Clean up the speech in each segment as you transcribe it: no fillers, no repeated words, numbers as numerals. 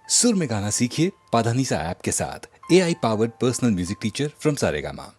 सुर में गाना सीखिए पाधानीसा ऐप के साथ। AI powered personal music teacher from Saregama.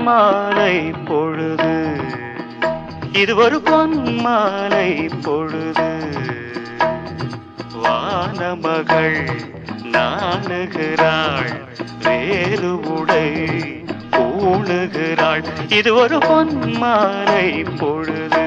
மாலை பொழுது, இது ஒரு பொன் மாலை பொழுது. வானமகள் நாணுகிறாள், வேறு உடை பூணுகிறாள். இது ஒரு பொன் மாலை பொழுது.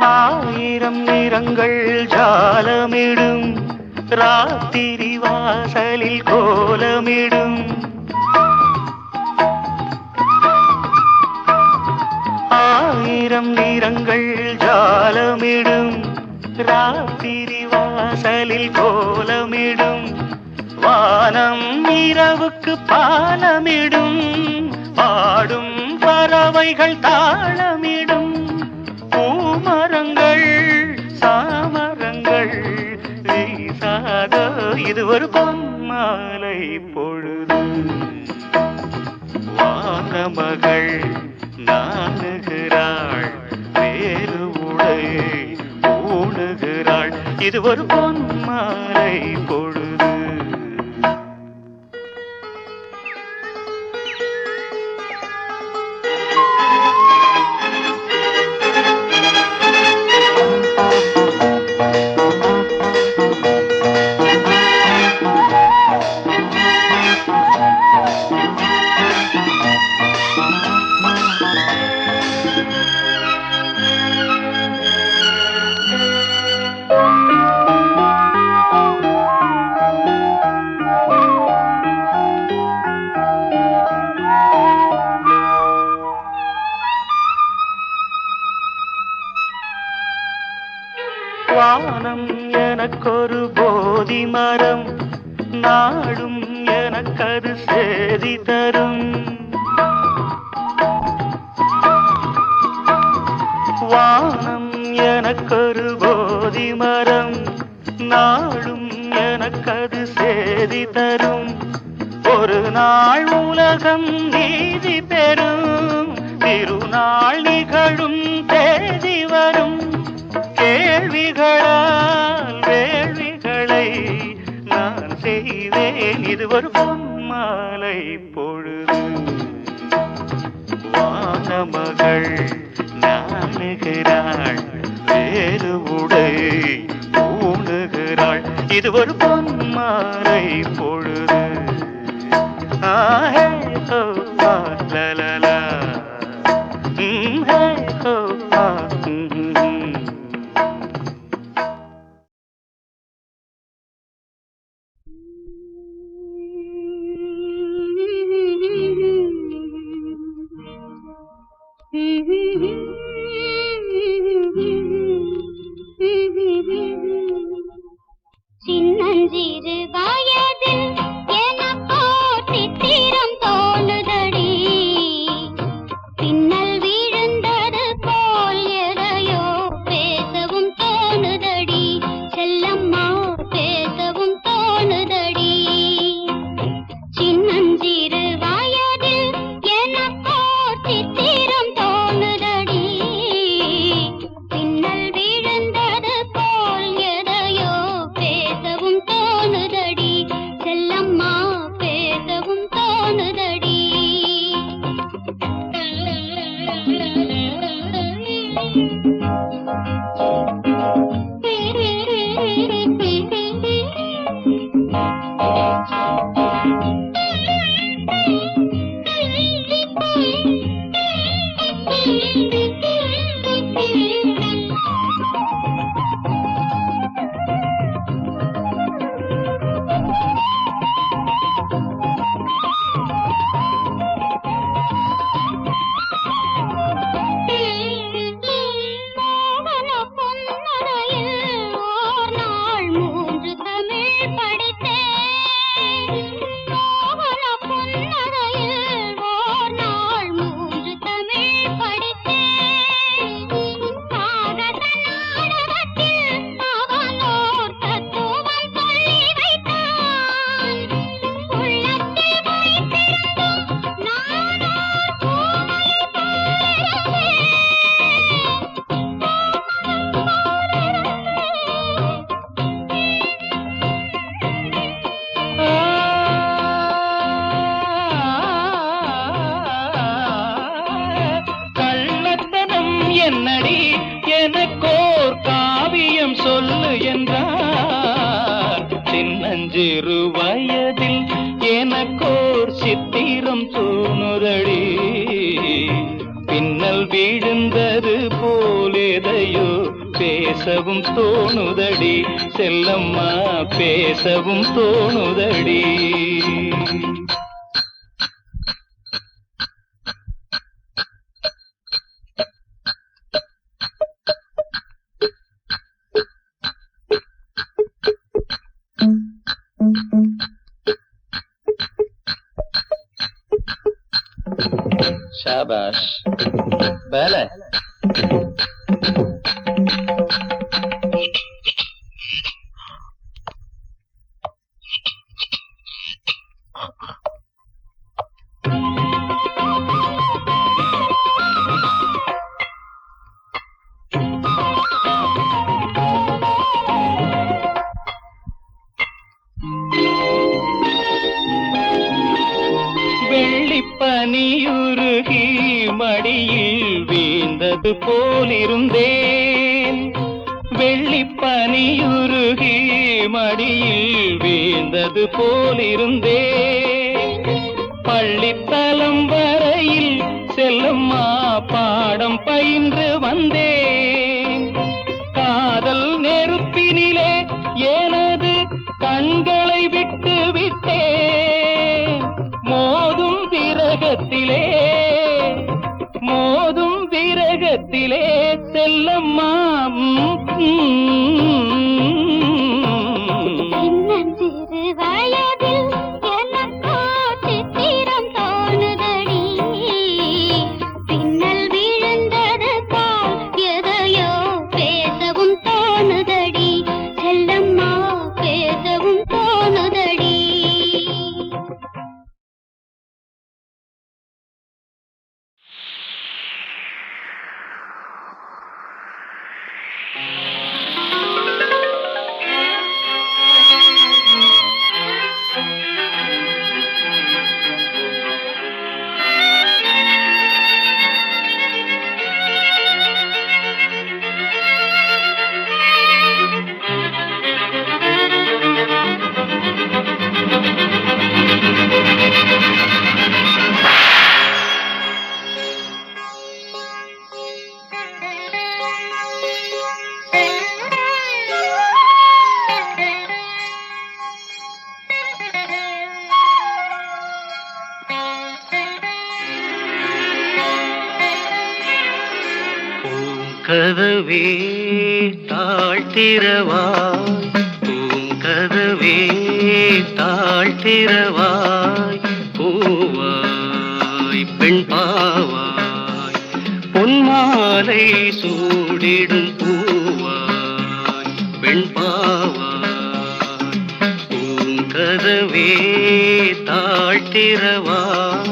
ஆயிரம் நிறங்கள் ஜாலமிடும், ராத்திரி வாசலில் கோலமிடும். ஆயிரம் நிறங்கள் ஜாலமிடும், ராத்திரி வாசலில் கோலமிடும். வானம் இரவுக்கு பாலமிடும், பாடும் பறவைகள் தாளமிடும். பூமரங்கள் சாமரங்கள் வீசாத, இது ஒரு பொன்மாலை பொழுது. வானமகள் நாணுகிறாள், வேறு உடை பூணுகிறாள். இது ஒரு பொன்மாலை பொழுது. வானம் எனக்கொரு போதி மரம், நாடும் எனக்கது சேதி தரும். வானம் எனக்கொரு போதி மரம், நாடும் எனக்கது சேதி தரும். ஒரு நாள் உலகம் நீதி பெறும், திருநாள் நிகழும் தேதி வரும். கேள்விகளால் வேள்விகளை நான் செய்வேன், இது ஒரு பொன்மாலை பொழுது. வானமகள் நாணுகிறாள், வேறு உடை பூணுகிறாள். இது ஒரு பொன்மாலை பொழுது. ஆஹே ஹோ லலலா, ஹே ஹோ சின்னஞ்சிறு வயதில் எனக்கோ சித்திரம் தோணுதடி, பின்னல் விழுந்தது போல் எதையோ பேசவும் தோணுதடி, செல்லம்மா பேசவும் தோணுதடி. சின்னஞ்சிறு வயதில் எனக்கோ சித்திரம் தோணுதடி, பின்னல் விழுந்தது போல் எதையோ பேசவும் தோணுதடி, செல்லம்மா பேசவும் தோணுதடி. சிறு வயதில் எனக்கோர் சித்திரம் தோணுதடி பின்னல் விழுந்தது போலேதையோ பேசவும் தோணுதடி செல்லம்மா பேசவும் தோணுதடி शाबाश पहले பனியுருகி மடியில் வீழ்ந்தது போலிருந்தேன் வெள்ளிப்பனியுருகி மடியில் வீழ்ந்தது போலிருந்தேன் பள்ளித்தலம் வரையில் செல்லம்மா பாடம் பயின்று வந்தேன் காதல் நெருப்பினிலே எனது கண்களை விட்டு விட்டேன் மோதும் விரகத்திலே செல்லம்மா சிறு வயதில் எனக்கோ சித்திரம் தோணுதடி பின்னல் விழுந்தது போல் எதையோ பேசவும் தோணுதடி செல்லம்மா பேசவும் தோணுதடி கதவே தாழ்த்திரவாய் பூங்கதவே தாழ்த்திரவாய் பூவாய் பெண் பாவாய் பொன்மாலை சூடிடும் பூவாய் பெண் பாவாய் பூங்கதவே தாழ்த்திரவாய்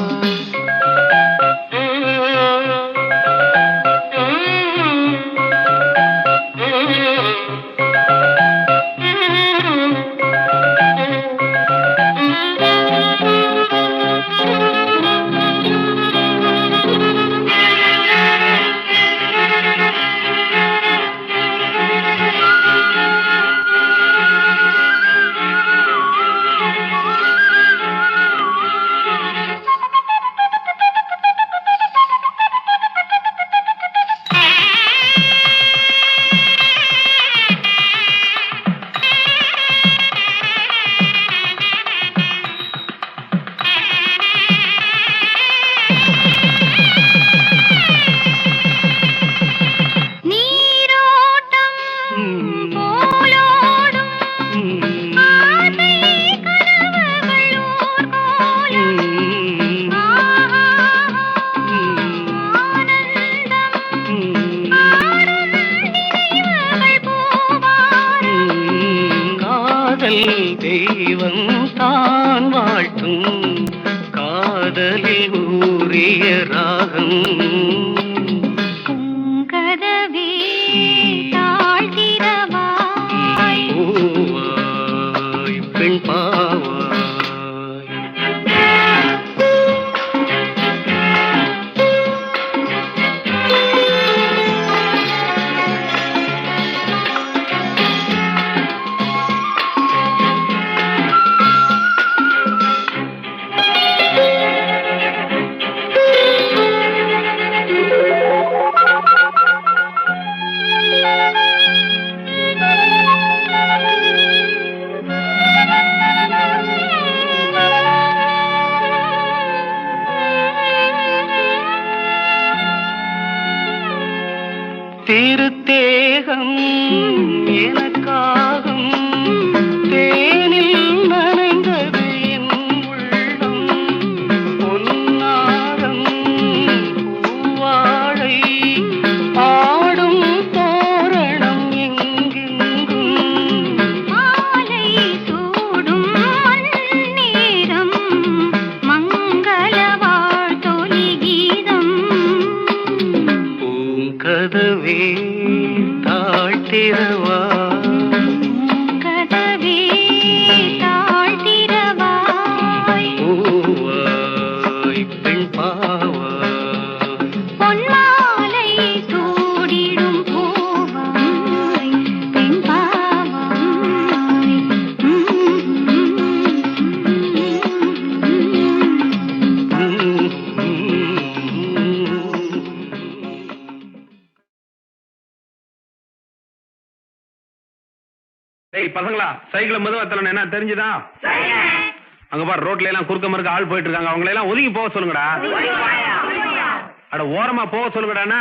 தெய்வம் தான் வாழ்த்தும் காதலில் ஊறிய ராகம் கதவே தாழ்த்திரவாய் பூவாய் பெண் பாவாய் திருத்தேகம் எனக்காகும் தேனில் நனைந்தது என் உள்ளம் பொன்னாரம் பூவாழை ஆடும் தோரணம் எங்கெங்கும் மாலை சூடும் நேரம் மங்கள வாழ்த்தொலி கீதம் பூங்கதவே தாழ்த்திரவா கதவே தாழ்த்திரவாய் பூவாய் பெண் பாவாய் பொன்மாலை சூடிடும் பூவாய் பெண் பாவாய் டேய் பசங்களா, சைக்கிள் மெதுவா தள்ளணும். என்ன தெரிஞ்சுதா? அங்க பாரு, ரோட்ல எல்லாம் குறுக்க மறுக்க ஆள் போயிட்டு இருக்காங்க. அவங்களை எல்லாம் ஒதுங்கி போக சொல்லுங்கடா. அட ஓரமா போக சொல்லுங்கடா.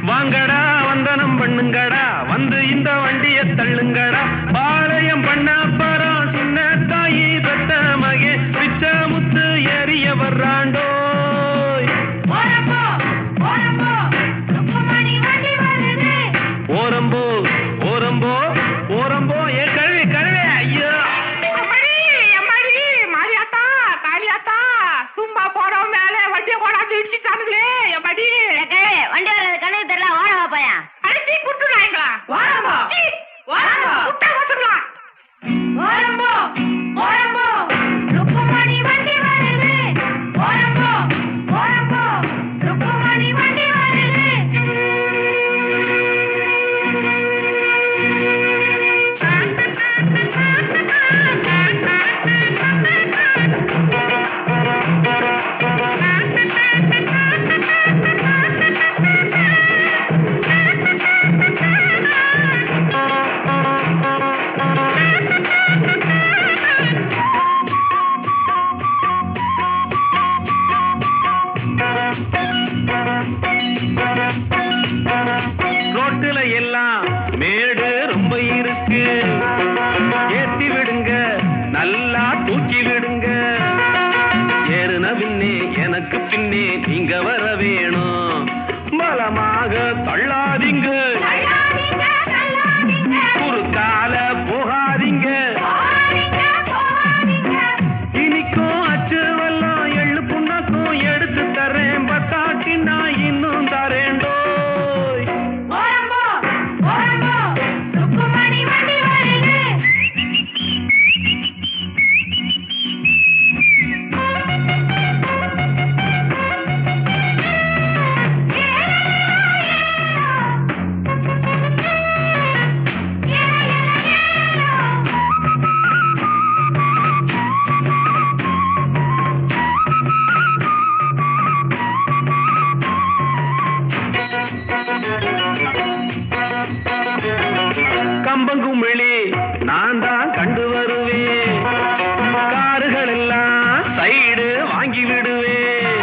வாங்கடா, வந்தனம் பண்ணுங்கடா, வந்து இந்த வண்டியை தள்ளுங்கடா. பாளையம் பண்ண பரம் சின்ன தாயி பெத்த மகே பிச்ச முத்து ஏறிய வர்றாண்டோ. ஓரம்போ ஓரம்போ ஓரம்போ ஏ கழுவி கழுவி. ஐயோ சும்மா போறோம் மேல வண்டியை கொண்டாந்து இடிச்சுட்டானுங்களே. எம்மாடி வண்டி வர்றது கணக்கு தெரியல ஓரமா பையா அடிச்சு குட்டுறாங்களா? வாரம்போ வாரம்போ குட்டா வச்சுக்கலாம். வாரம்போ வாரம்போ ருக்குமணி வண்டி வருது. வாரம்போ வாரம்போ ருக்குமணி வண்டி வருது. ரோட்டுல எல்லாம் மேடு ரொம்ப இருக்கு. ஏத்தி விடுங்க, நல்லா தூக்கி விடுங்க. ஏறுன பின்னே எனக்கு பின்னே நீங்க வர வேணும். பலமாக தள்ளாதீங்க, குறுக்கால போகாதீங்க. இனிக்கும் அச்சு வெல்லம் எள்ளு புண்ணாக்கும் எடுத்து தரேன். பத்தாட்டி நான் இன்னும் தரேண்டோ. வாரம்போ வாரம்போ ருக்குமணி வண்டி வருது. கம்பங்குமிழி நான் தான் கண்டு வருவேன். காருகள் எல்லாம் சைடு வாங்கி விடுவேன்.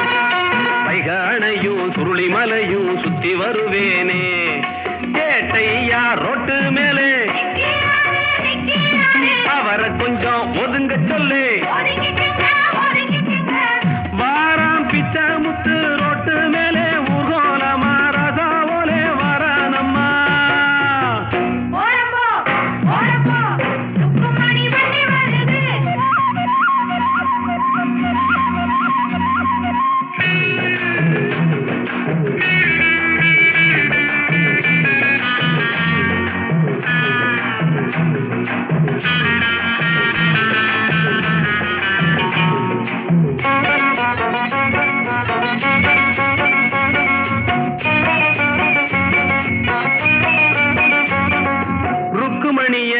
வைகானையும் சுருளி மலையும் சுத்தி வருவேனே. கேட்டையா ரோட்டு மேலே அவரை கொஞ்சம் ஒதுங்க சொல்லு. வாராம் பிச்சை முத்து ரோட்டு மேலே ஊர்கோலமா ரசாவோலே வரானம்மா. வாரம்போ வாரம்போ ருக்குமணி மணிய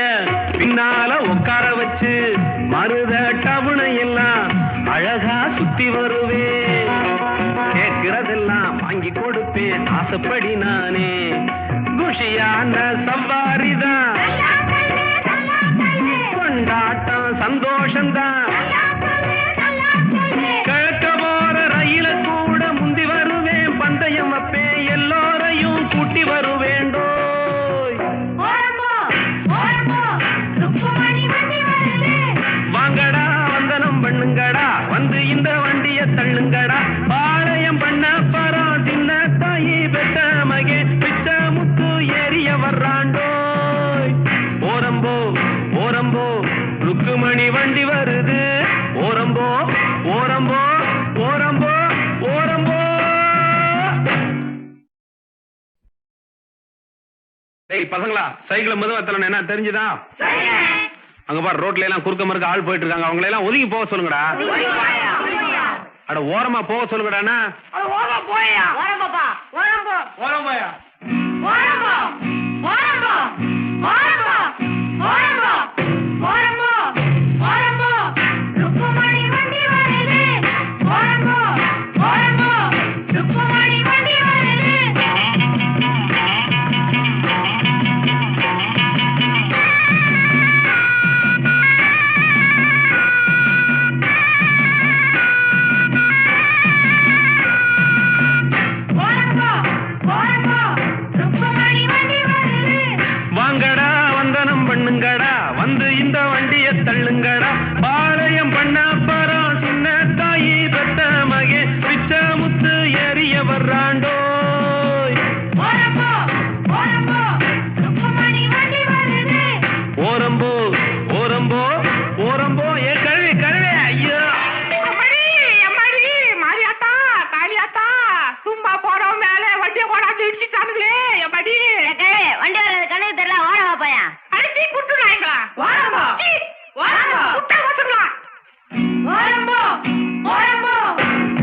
பின்னால உட்கார வச்சு மருத டவுனை எல்லாம் அழகா சுத்தி வருவேன். கேட்கிறதெல்லாம் வாங்கி கொடுப்பேன் ஆசைப்படி நானே. குஷியான சவாரிதான், கொண்டாட்டம் சந்தோஷம்தான். கிழக்க போற ரயில கூட முந்தி வருவேன், பந்தயம் வைப்பேன், எல்லோரையும் கூட்டி வருவேண்டோ. வாங்கடா வந்தனம் பண்ணுங்கடா, வந்து இந்த வண்டிய தள்ளுங்கடா. பாளையம் பண்ண பரம் சின்ன தாயி பெத்த மகே பிச்ச முத்து ஏறிய வர்றாண்டோ. ஓரம்போ ஓரம்போ ருக்குமணி வண்டி வருது. ஓரம்போ ஓரம்போ ஓரம்போ ஓரம்போ. டேய் பசங்களா, சைக்கிள் மெதுவா என்ன தெரிஞ்சுதா? அங்க பாரு, ரோட்ல எல்லாம் குறுக்க மறுக்க ஆள் போயிட்டு இருக்காங்க. அவங்களை எல்லாம் ஒதுங்கி போக சொல்லுங்கடா. அட ஓரமா போக சொல்லுங்கடா. வாங்கடா வந்தனம் பண்ணுங்கடா, வந்து இந்த வண்டிய தள்ளுங்கடா. பாளையம் பண்ண பரம் சின்ன தாயி பெத்த மகே பிச்ச முத்து ஏறிய வர்றாண்டோ. ஓரம்போ ஓரம்போ ஓரம்போ. ஏ கழுவி கழுவி. ஐயோ மாரியாத்தா காளியாத்தா, சும்மா போறோம் மேல வண்டியை கொண்டாந்து இடிச்சுட்டானுங்களே. எம்மாடி வண்டி வர்றது கண்ணுக்கு தெரியல, ஓரமா போயா. அடிச்சு குட்டுறாங்களா? குட்டா வச்சுக்கலாம்.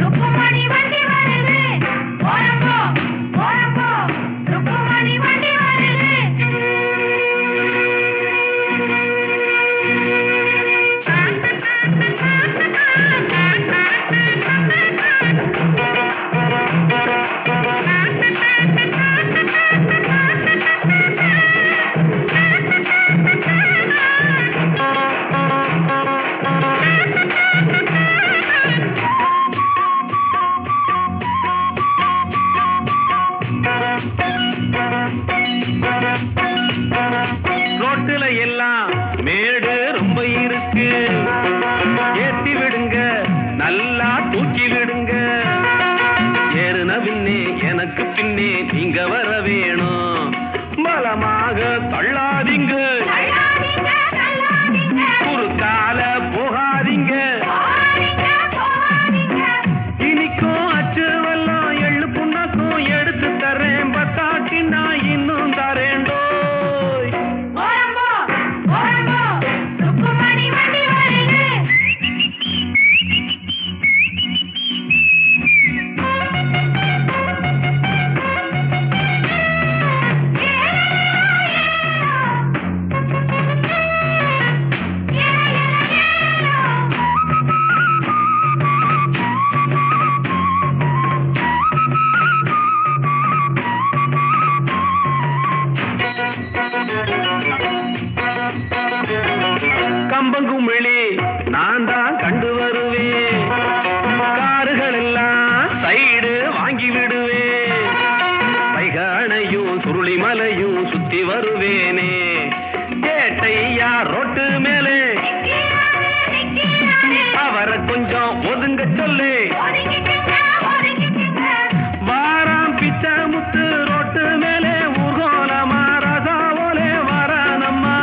ருக்குமணி வண்டி வருது. ஓரம்போ ஓரம்போ ருக்குமணி வண்டி வருது. ரோட்டுல எல்லாம் மேடு ரொம்ப இருக்கு, ஏத்தி விடுங்க நல்லா தூக்கி விடுங்க. ஏறுன பின்னே எனக்கு பின்னே நீங்க வர வேணும், பலமாக தள்ளாதீங்க, குறுக்கால போகாதீங்க. இனிக்கும் அச்சு வெல்லம் எள்ளு புண்ணாக்கும் எடுத்து தரேன், பத்தாட்டி நான் இன்னும் தரேண்டோ. கம்பங்குமிழி நான் தான் கண்டு வருவேன், காருகள் எல்லாம் சைடு வாங்கி விடுவேன், வைகானையும் சுருளிமலையும் சுத்தி வருவேனே. கேட்டையா ரோட்டு மேலே அவரை கொஞ்சம் ஒதுங்க சொல்லு. வாராம் பிச்சை முத்து ரோட்டு மேலே ஊர்கோலமா ரசாவோலே வரானம்மா.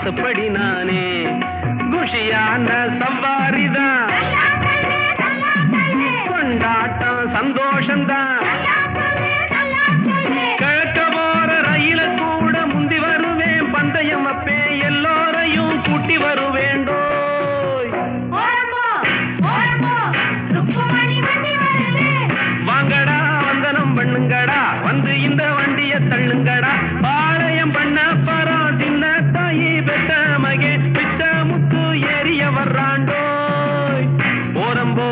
வாசப்படி நானே குஷியான சவாரிதான் கொண்டாட்டம் சந்தோஷம்தான் கிழக்க போற ரயில கூட முந்தி வருவேன் பந்தயம் அப்பே எல்லோரையும் கூட்டி வருவேண்டோ வாங்கடா வந்தனம் பண்ணுங்கடா வந்து இந்த வண்டிய தள்ளுங்கடா பாளையம் பண்ண பரம் சின்ன தாயி பெத்த மகே பிச்ச முத்து ஏறிய வர்றாண்டோ ஓரம்போ